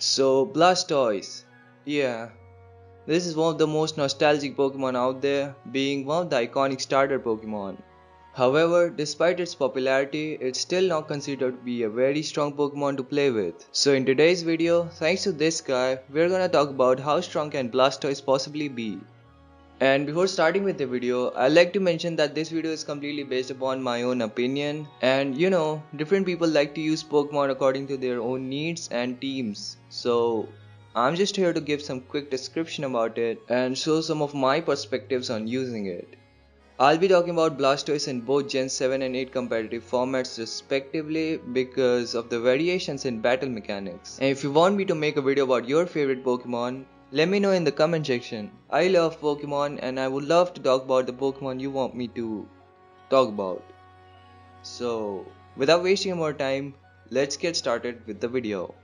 So, Blastoise. Yeah, this is one of the most nostalgic Pokemon out there, being one of the iconic starter Pokemon. However, despite its popularity, it's still not considered to be a very strong Pokemon to play with. So in today's video, thanks to this guy, we're gonna talk about how strong can Blastoise possibly be. And before starting with the video, I'd like to mention that this video is completely based upon my own opinion. And different people like to use Pokemon according to their own needs and teams. So I'm just here to give some quick description about it and show some of my perspectives on using it. I'll be talking about Blastoise in both Gen 7 and 8 competitive formats respectively because of the variations in battle mechanics. And if you want me to make a video about your favorite Pokemon, let me know in the comment section. I love Pokemon and I would love to talk about the Pokemon you want me to talk about. So, without wasting more time, let's get started with the video.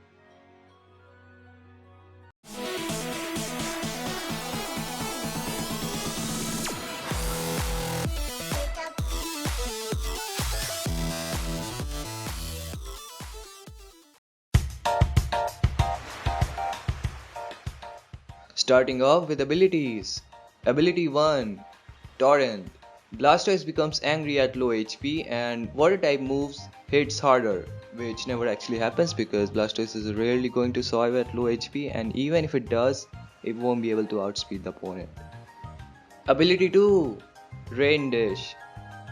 Starting off with abilities. Ability 1. Torrent. Blastoise becomes angry at low HP and water type moves hits harder, which never actually happens because Blastoise is rarely going to survive at low HP, and even if it does, it won't be able to outspeed the opponent. Ability 2. Rain Dish.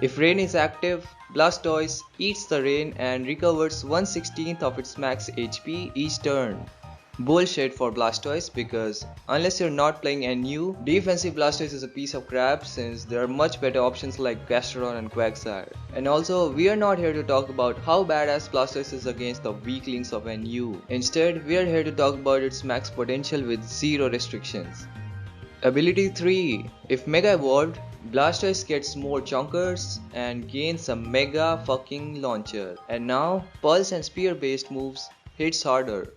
If rain is active, Blastoise eats the rain and recovers 1/16 of its max HP each turn. Bullshit for Blastoise because unless you're not playing NU, defensive Blastoise is a piece of crap since there are much better options like Gastrodon and Quagsire. And also, we are not here to talk about how badass Blastoise is against the weaklings of NU. Instead, we are here to talk about its max potential with zero restrictions. Ability 3. If Mega Evolved, Blastoise gets more Chonkers and gains a Mega fucking Launcher. And now, Pulse and Spear based moves hits harder.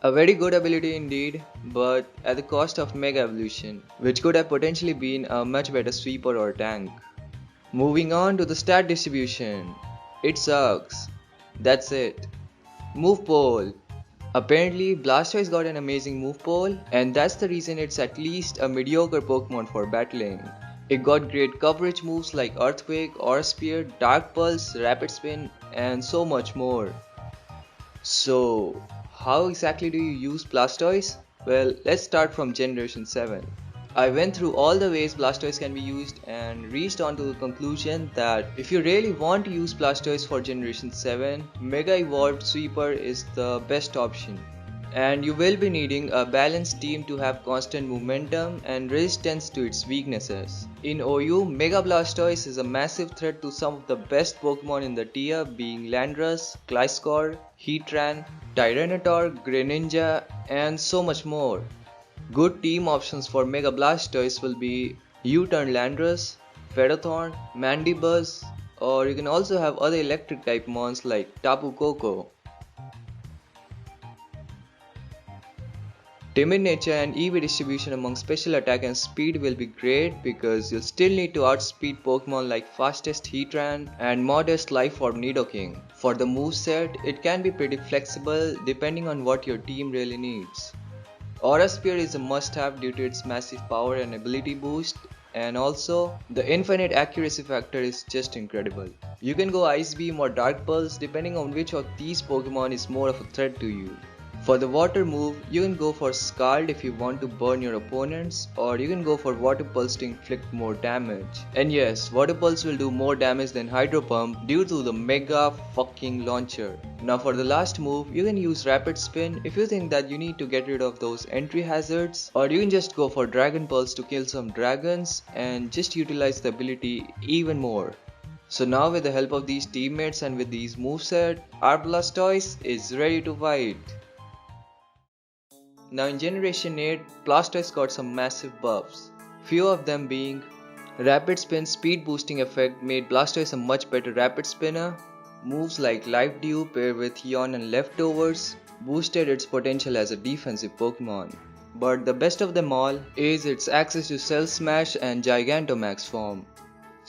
A very good ability indeed, but at the cost of Mega Evolution, which could have potentially been a much better sweeper or tank. Moving on to the stat distribution. It sucks. That's it. Move Pole. Apparently, Blastoise got an amazing move pole, and that's the reason it's at least a mediocre Pokemon for battling. It got great coverage moves like Earthquake, Aura Spear, Dark Pulse, Rapid Spin, and so much more. So, how exactly do you use Blastoise? Well, let's start from Generation 7. I went through all the ways Blastoise can be used and reached on to the conclusion that if you really want to use Blastoise for Generation 7, Mega Evolved Sweeper is the best option. And you will be needing a balanced team to have constant momentum and resistance to its weaknesses. In OU, Mega Blastoise is a massive threat to some of the best Pokemon in the tier being Landorus, Gliscor, Heatran, Tyranitar, Greninja, and so much more. Good team options for Mega Blastoise will be U-Turn Landorus, Ferrothorn, Mandibuzz, or you can also have other electric type mons like Tapu Koko. Timid nature and EV distribution among special attack and speed will be great because you'll still need to outspeed Pokemon like fastest Heatran and modest life form Nidoking. For the moveset, it can be pretty flexible depending on what your team really needs. Aura Spear is a must-have due to its massive power and ability boost, and also the infinite accuracy factor is just incredible. You can go Ice Beam or Dark Pulse depending on which of these Pokemon is more of a threat to you. For the water move, you can go for Scald if you want to burn your opponents, or you can go for Water Pulse to inflict more damage. And yes, Water Pulse will do more damage than Hydro Pump due to the Mega fucking Launcher. Now for the last move, you can use Rapid Spin if you think that you need to get rid of those entry hazards, or you can just go for Dragon Pulse to kill some dragons and just utilize the ability even more. So now with the help of these teammates and with these moveset, our Blastoise is ready to fight. Now in Generation 8, Blastoise got some massive buffs, few of them being Rapid Spin speed boosting effect made Blastoise a much better rapid spinner, moves like Life Dew paired with Yawn and Leftovers boosted its potential as a defensive Pokemon. But the best of them all is its access to Cell Smash and Gigantamax form.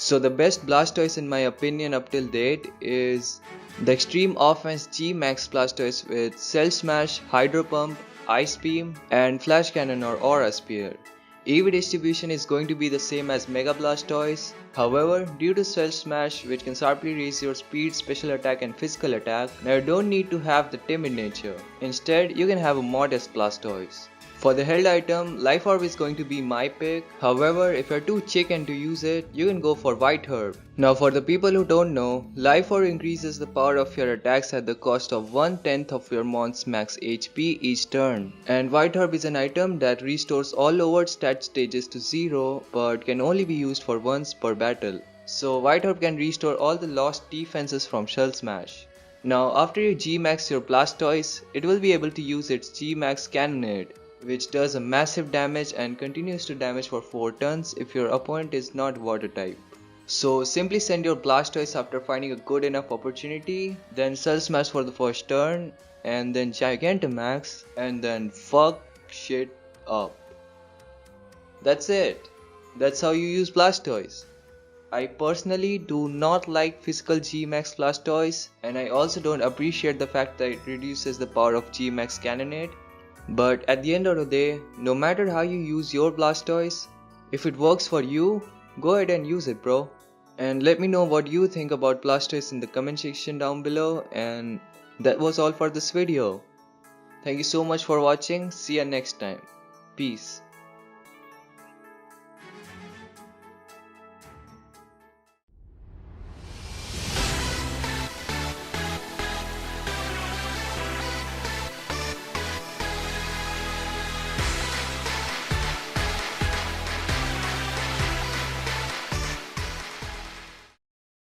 So the best Blastoise in my opinion up till date is the Extreme Offense G Max Blastoise with Cell Smash, Hydro Pump, Ice Beam and Flash Cannon or Aura Spear. EV distribution is going to be the same as Mega Blastoise. However, due to Cell Smash which can sharply raise your speed, special attack and physical attack, now you don't need to have the timid nature. Instead, you can have a modest Blastoise. For the held item, Life Orb is going to be my pick. However, if you're too chicken to use it, you can go for White Herb. Now for the people who don't know, Life Orb increases the power of your attacks at the cost of 1/10 of your mon's max HP each turn. And White Herb is an item that restores all lowered stat stages to 0 but can only be used for once per battle. So White Herb can restore all the lost defenses from Shell Smash. Now after you G-Max your Blastoise, it will be able to use its G-Max Cannonade, which does a massive damage and continues to damage for 4 turns if your opponent is not water type. So simply send your Blastoise after finding a good enough opportunity, then Cell Smash for the first turn, and then Gigantamax, and then fuck shit up. That's it. That's how you use Blastoise. I personally do not like physical G-Max Blastoise, and I also don't appreciate the fact that it reduces the power of G-Max Cannonade. But at the end of the day, no matter how you use your Blastoise, if it works for you, go ahead and use it, bro. And let me know what you think about Blastoise in the comment section down below. And that was all for this video. Thank you so much for watching. See ya next time. Peace.